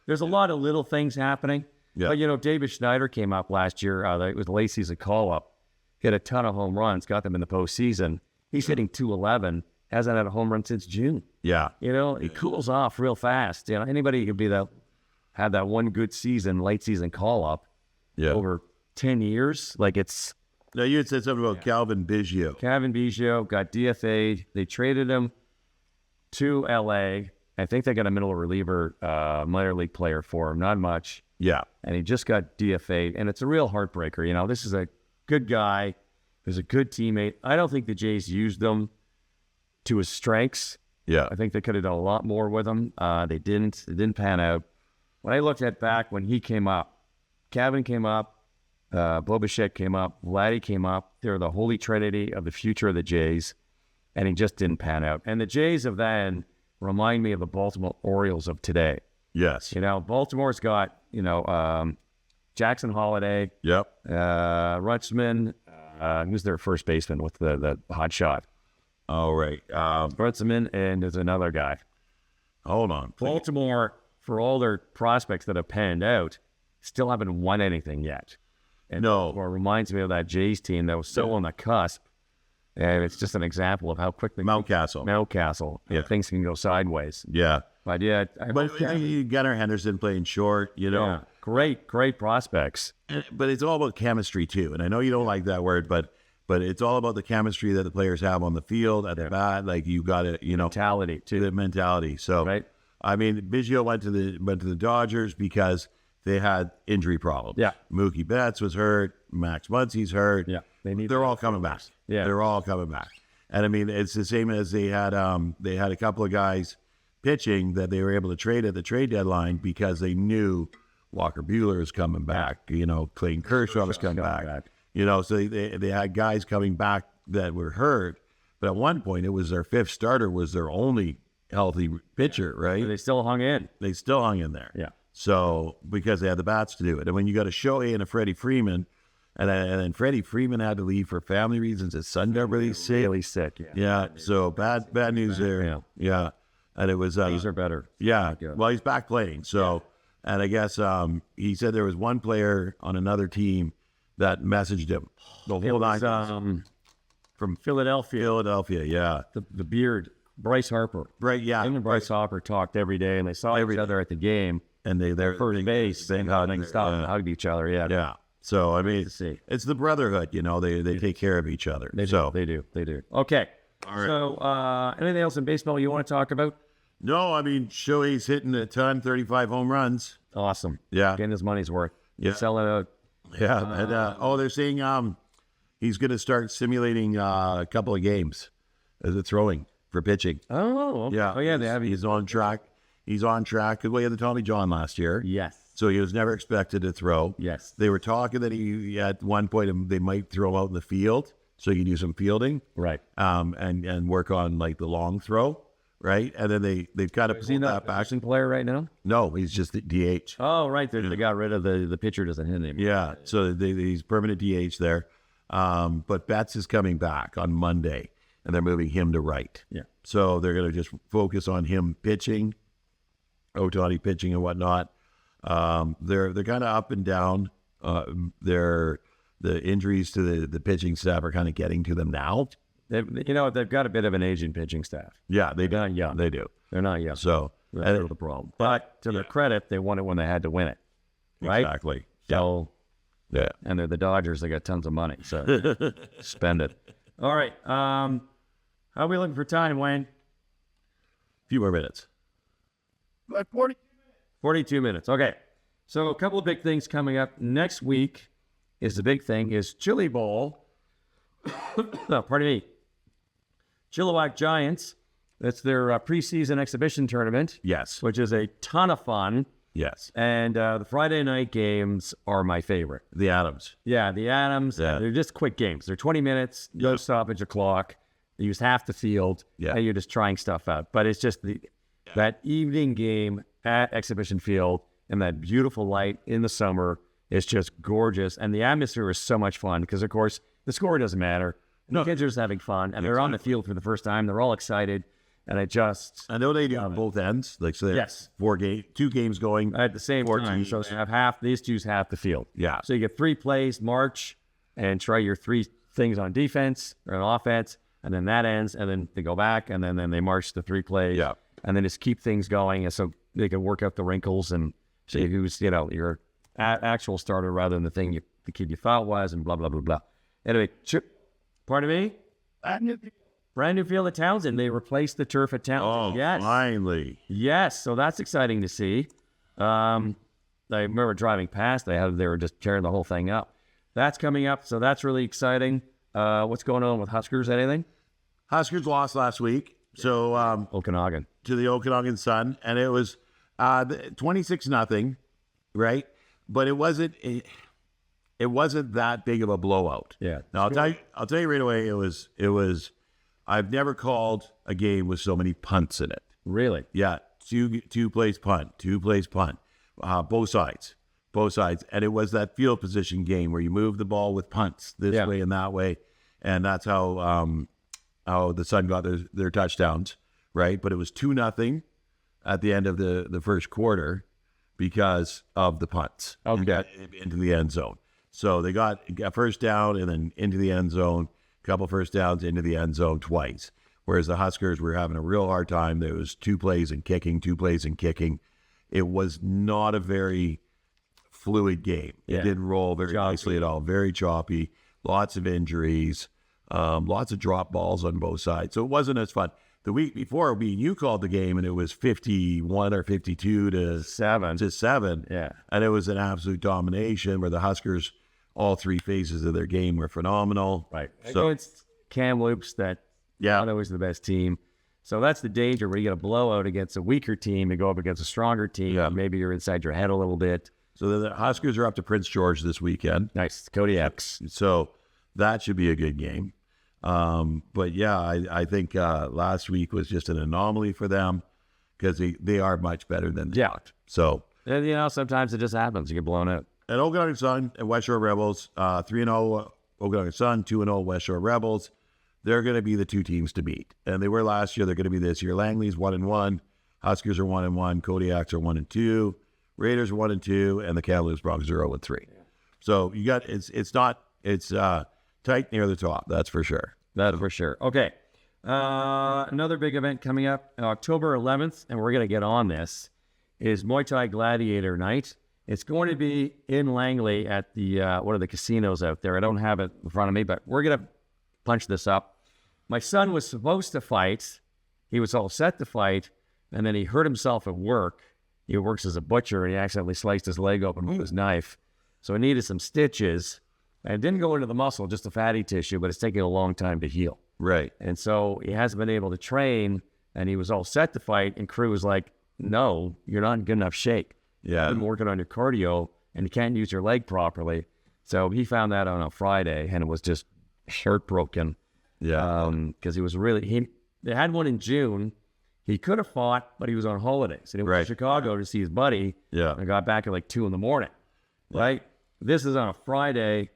There's a lot of little things happening. Yeah. But you know, David Schneider came up last year. It was the late season call up. Hit a ton of home runs, got them in the postseason. He's hitting 211. Hasn't had a home run since June. Yeah. You know, it cools off real fast. You know, anybody could had that one good season, late season call up over 10 years. Like it's... Now, you had said something about Calvin Biggio. Calvin Biggio got DFA'd. They traded him to L.A. I think they got a middle reliever minor league player for him. Not much. Yeah. And he just got DFA'd. And it's a real heartbreaker. You know, this is a good guy. He's a good teammate. I don't think the Jays used him to his strengths. Yeah. I think they could have done a lot more with him. They didn't. It didn't pan out. When I looked at back when he came up, Calvin came up, Bo Bichette came up, Vladdy came up. They're the holy trinity of the future of the Jays, and he just didn't pan out. And the Jays of then remind me of the Baltimore Orioles of today. Yes. You know, Baltimore's got, you know, Jackson Holiday. Yep. Rutzman. Who's their first baseman with the hot shot? Oh, right. Rutzman, and there's another guy. Hold on. Baltimore, for all their prospects that have panned out, still haven't won anything yet. And no. It reminds me of that Jays team that was so on the cusp. And it's just an example of how quickly Mountcastle, things can go sideways. Yeah. But yeah, Gunnar Henderson playing short, you know. Yeah. Great prospects. But it's all about chemistry too. And I know you don't like that word, but it's all about the chemistry that the players have on the field, at the bat. Like you got it, you know. Mentality too. The mentality. So right. I mean, Biggio went to the Dodgers because they had injury problems. Yeah. Mookie Betts was hurt. Max Muncie's hurt. Yeah, they're all coming back. Yeah, they're all coming back. And I mean, it's the same as they had a couple of guys pitching that they were able to trade at the trade deadline because they knew Walker Buehler is coming back. You know, Clayton Kershaw was coming back. You know, so they had guys coming back that were hurt. But at one point, it was their fifth starter was their only healthy pitcher, right? They still hung in. They still hung in there. Yeah. So because they had the bats to do it, and when you got a Shohei and a Freddie Freeman, and then Freddie Freeman had to leave for family reasons. His son got really sick. Really sick. Yeah. So bad news there. Yeah. And it was these are better. Yeah. Well, he's back playing. So, and I guess he said there was one player on another team that messaged him. The whole nine from Philadelphia. Philadelphia. Yeah. The beard, Bryce Harper. Right. Yeah. Him and Bryce Harper talked every day, and they saw each other at the game. And they're first base. They hugged each other. Yeah. Yeah. So I mean, it's the brotherhood. You know, they take care of each other. They do. Okay. All right. So anything else in baseball you want to talk about? No, I mean, Shohei's hitting a ton, 35 home runs. Awesome. Yeah. Getting his money's worth. Yeah. Selling out. Yeah. And, they're saying he's going to start simulating a couple of games as a throwing for pitching. Oh, okay. Yeah. Oh, yeah. He's on track. He's on track. Because he had the Tommy John last year. Yes. So he was never expected to throw. Yes. They were talking that he at one point they might throw him out in the field so he can do some fielding. Right. And work on like the long throw. Right. And then they've got to pull that back. Is he player right now? No, he's just the DH. Oh, right. They got rid of the pitcher doesn't hit him. Yeah. So he's permanent DH there. But Betts is coming back on Monday and they're moving him to right. Yeah. So they're going to just focus on him pitching, Ohtani pitching and whatnot. They're kind of up and down. The injuries to the pitching staff are kind of getting to them now. They've got a bit of an aging pitching staff. Yeah, they're not young. They do. They're not young. So that's the problem. But to their credit, they won it when they had to win it. Right? Exactly. So, yeah. And they're the Dodgers. They got tons of money. So spend it. All right. How are we looking for time, Wayne? A few more minutes. Like 42 minutes. Okay. So a couple of big things coming up next week. The big thing is ChilliBowl. No, pardon me. Chilliwack Giants. That's their preseason exhibition tournament. Yes. Which is a ton of fun. Yes. And the Friday night games are my favorite. The Adams. Yeah, the Adams. Yeah. They're just quick games. They're 20 minutes, no stoppage o'clock. They use half the field. Yeah. And you're just trying stuff out. But it's just that evening game at Exhibition Field and that beautiful light in the summer is just gorgeous. And the atmosphere is so much fun because, of course, the score doesn't matter. The kids are just having fun. And they're on the field for the first time. They're all excited. And I know they do on both ends. Like, so yes. 2 games going at the same time. So you have these two's half the field. Yeah. So you get 3 plays, march, and try your 3 things on defense or on offense. And then that ends. And then they go back. And then they march the 3 plays. Yeah. And then just keep things going. And so they can work out the wrinkles and see who's, your actual starter rather than the kid you thought was and blah, blah, blah, blah. Anyway, pardon me? Brand new field at Townsend. They replaced the turf at Townsend. Oh, yes. Finally. Yes. So that's exciting to see. I remember driving past. They were just tearing the whole thing up. That's coming up. So that's really exciting. What's going on with Huskers? Anything? Huskers lost last week. So Okanagan. To the Okanagan Sun. And it was 26-0, right? But it wasn't that big of a blowout. Yeah. Now I'll tell you right away, it was I've never called a game with so many punts in it. Really? Yeah. Two plays punt, both sides. And it was that field position game where you move the ball with punts this way and that way. And that's how the Sun got their touchdowns, right? But it was 2-0 at the end of the first quarter because of the punts into the end zone. So they got a first down and then into the end zone, a couple first downs into the end zone twice. Whereas the Huskers were having a real hard time. There was 2 plays and kicking. It was not a very fluid game. It didn't roll very nicely at all. Very choppy. Lots of injuries. Lots of drop balls on both sides. So it wasn't as fun. The week before, you called the game, and it was 51 or 52 to 7. Yeah. And it was an absolute domination where the Huskers all three phases of their game were phenomenal. Right. So Against Kamloops, that not always the best team. So that's the danger where you get a blowout against a weaker team and go up against a stronger team. Yeah. Maybe you're inside your head a little bit. So the Huskers are up to Prince George this weekend. Nice. Kodiaks. So that should be a good game. But yeah, I think last week was just an anomaly for them because they are much better than they thought. So, And, you know, sometimes it just happens. You get blown out. and Okanagan Sun and West Shore Rebels, 3-0 Okanagan Sun, 2-0 West Shore Rebels. They're going to be the two teams to beat. And they were last year. They're going to be this year. Langley's 1-1. Huskers are 1-1. Kodiaks are 1-2. Raiders are 1-2. And the Kamloops Broncos are 0-3. Yeah. So you got it's tight near the top. That's for sure. That's for sure. Okay. Another big event coming up October 11th, and we're going to get on this, is Muay Thai Gladiator Night. It's going to be in Langley at the one of the casinos out there. I don't have it in front of me, but we're going to punch this up. My son was supposed to fight. He was all set to fight, and then he hurt himself at work. He works as a butcher, and he accidentally sliced his leg open with his knife. So he needed some stitches, and it didn't go into the muscle, just the fatty tissue, but it's taking a long time to heal. Right. And so he hasn't been able to train, and he was all set to fight, and crew was like, no, you're not in good enough shape. Yeah. You've been working on your cardio, and you can't use your leg properly. So he found that on a Friday, and it was just heartbroken. Yeah. Because he was really, they had one in June. He could have fought, but he was on holidays. And he went to Chicago to see his buddy. Yeah. And got back at like 2 a.m, right? This is on a Friday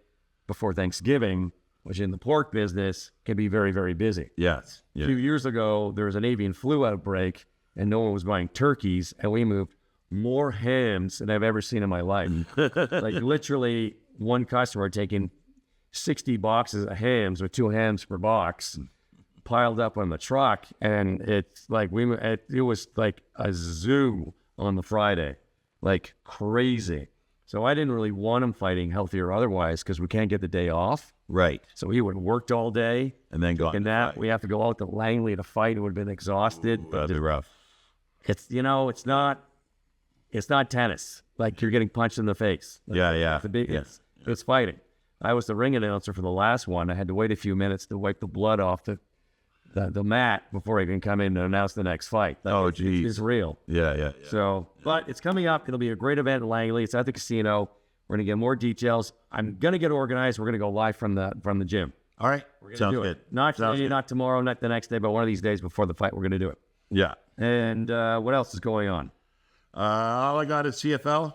before Thanksgiving, which in the pork business can be very, very busy. Yes. A few years ago, there was an avian flu outbreak, and no one was buying turkeys, and we moved more hams than I've ever seen in my life. Like literally one customer taking 60 boxes of hams with 2 hams per box piled up on the truck. And it's like, it was like a zoo on the Friday, like crazy. So I didn't really want him fighting, healthy or otherwise, because we can't get the day off. Right. So he would have worked all day. And then got and that we have to go out to Langley to fight. It would have been exhausted. Ooh, that'd be rough. It's, you know, it's not tennis. Like you're getting punched in the face. Like, Yeah. It's fighting. I was the ring announcer for the last one. I had to wait a few minutes to wipe the blood off the mat before I can come in and announce the next fight. Geez. It's real. Yeah. So, but it's coming up. It'll be a great event in Langley. It's at the casino. We're going to get more details. I'm going to get organized. We're going to go live from the gym. All right. Sounds good. Not today, not tomorrow, not the next day, but one of these days before the fight, we're going to do it. Yeah. And what else is going on? All I got is CFL.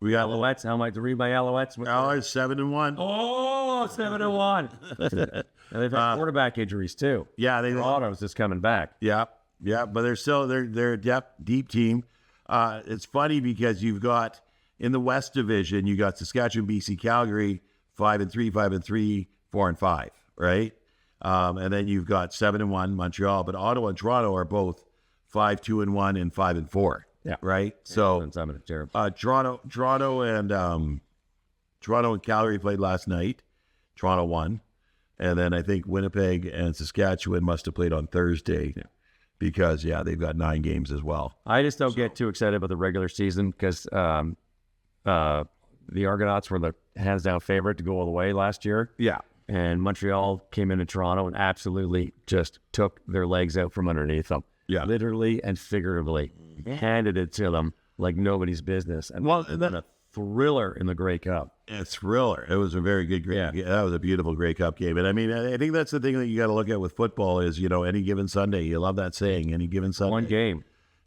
We got Alouettes. How am I to read my Alouettes? Ours 7-1. Oh, 7-1. And they've had quarterback injuries too. Yeah, Otto's just coming back. Yeah, but they're a deep team. It's funny because you've got in the West Division, you got Saskatchewan, BC, Calgary, 5-3, 5-3, 4-5, right? And then you've got 7-1 Montreal, but Ottawa and Toronto are both 5-2-1 and 5-4. Yeah. Right. So Toronto and Calgary played last night. Toronto won. And then I think Winnipeg and Saskatchewan must have played on Thursday because, they've got 9 games as well. I just don't get too excited about the regular season because the Argonauts were the hands-down favorite to go all the way last year. Yeah. And Montreal came into Toronto and absolutely just took their legs out from underneath them. Yeah. Literally and figuratively. Handed it to them like nobody's business. And then a thriller in the Grey Cup. A thriller. It was a very good Grey Cup. That was a beautiful Grey Cup game. And I mean, I think that's the thing that you got to look at with football is, any given Sunday. You love that saying, any given Sunday.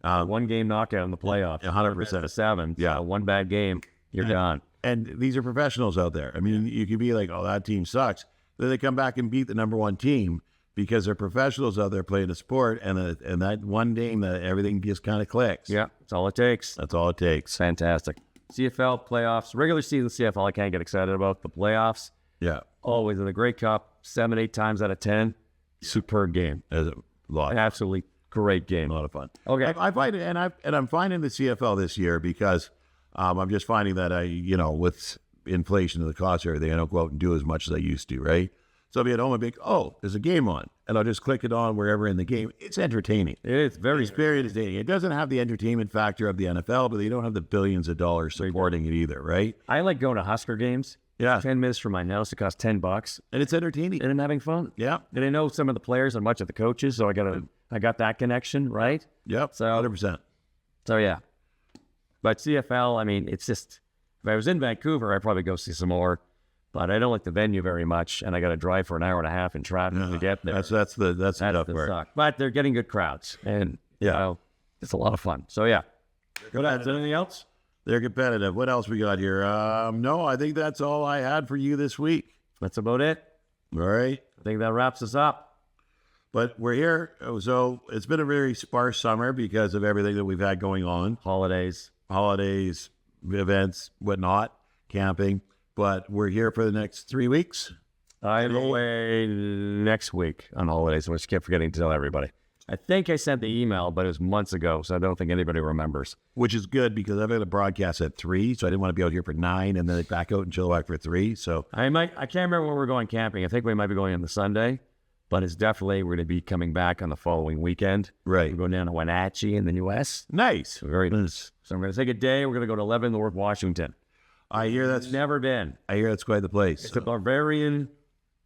One game knockout in the playoffs. 100%. To 7. Yeah. So one bad game, you're gone. And these are professionals out there. I mean, you could be like, oh, that team sucks. Then they come back and beat the number 1 team because they're professionals out there playing a sport. And that one game, that everything just kind of clicks. Yeah, that's all it takes. That's all it takes. Fantastic. CFL playoffs, regular season CFL, I can't get excited about. The playoffs, always in the Grey Cup, 7-8 times out of 10, superb game. There's a lot. Absolutely great game. A lot of fun. Okay, I find it, and I'm finding the CFL this year because I'm just finding that with inflation and the cost of everything, I don't go out and do as much as I used to, right? So I'll be at home and be like, there's a game on. And I'll just click it on wherever in the game. It's entertaining. It's very entertaining. It doesn't have the entertainment factor of the NFL, but they don't have the billions of dollars supporting it either, right? I like going to Husker games Yeah. 10 minutes from my house. It costs $10, And it's entertaining. and I'm having fun. Yeah. And I know some of the players and much of the coaches, so I got that connection, right? Yep. So 100%. So yeah, but CFL, I mean, it's just, if I was in Vancouver, I'd probably go see some more, but I don't like the venue very much, and I got to drive for an hour and a half in traffic to get there. That's the tough part. Suck. But they're getting good crowds, and you know, it's a lot of fun. So yeah. What else? Anything else? They're competitive. What else we got here? No, I think that's all I had for you this week. That's about it. All right. I think that wraps us up. But we're here. So it's been a very sparse summer because of everything that we've had going on. Holidays, Events, whatnot, camping. But we're here for the next 3 weeks. I'm away next week on holidays, which I kept forgetting to tell everybody. I think I sent the email, but it was months ago, so I don't think anybody remembers. Which is good because I've got a broadcast at 3, so I didn't want to be out here for 9 and then back out in Chilliwack for 3. So I can't remember when we're going camping. I think we might be going on the Sunday, but it's definitely, we're going to be coming back on the following weekend. Right. We're going down to Wenatchee in the U.S. Nice. Very nice. So I'm going to take a day. We're going to go to Leavenworth, North Washington. I hear that's Never been. I hear that's quite the place. It's a barbarian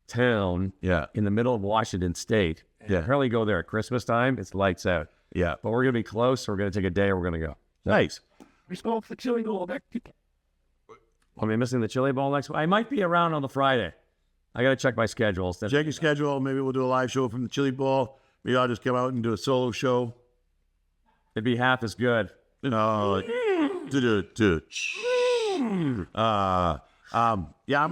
town in the middle of Washington State. Yeah. Apparently go there at Christmas time. It's lights out. Yeah. But we're going to be close, so we're going to take a day. We're going to go. Nice. We spoke the ChilliBowl next week. I'll be missing the ChilliBowl next week. I might be around on the Friday. I got to check my schedule. Check your schedule. Maybe we'll do a live show from the ChilliBowl. Maybe I'll just come out and do a solo show. It'd be half as good. Yeah, I'm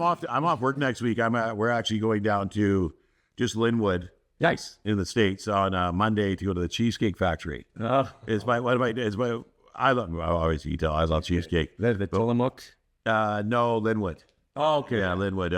off work next week. We're actually going down to just Linwood. Nice. In the States on Monday to go to the Cheesecake Factory. I love cheesecake. The Tillamook? No, Linwood. Oh, okay. Yeah, Linwood.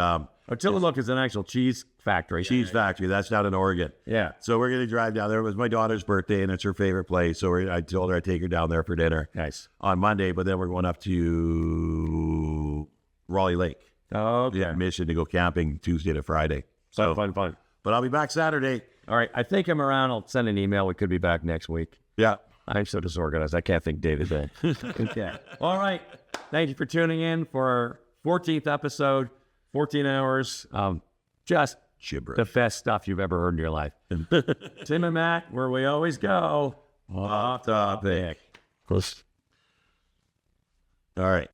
Tillamook is an actual cheese factory. Cheese factory. That's down in Oregon. Yeah. So we're going to drive down there. It was my daughter's birthday, and it's her favorite place. So I told her I'd take her down there for dinner. Nice. On Monday, but then we're going up to Raleigh Lake. Oh, okay. Yeah, Mission to go camping Tuesday to Friday. So fun. But I'll be back Saturday. All right. I think I'm around. I'll send an email. We could be back next week. Yeah. I'm so disorganized. I can't think day to day. Okay. All right. Thank you for tuning in for our 14th episode. 14 hours. Just Gibberish. the best stuff you've ever heard in your life. Tim and Matt, where we always go. Off topic. All right.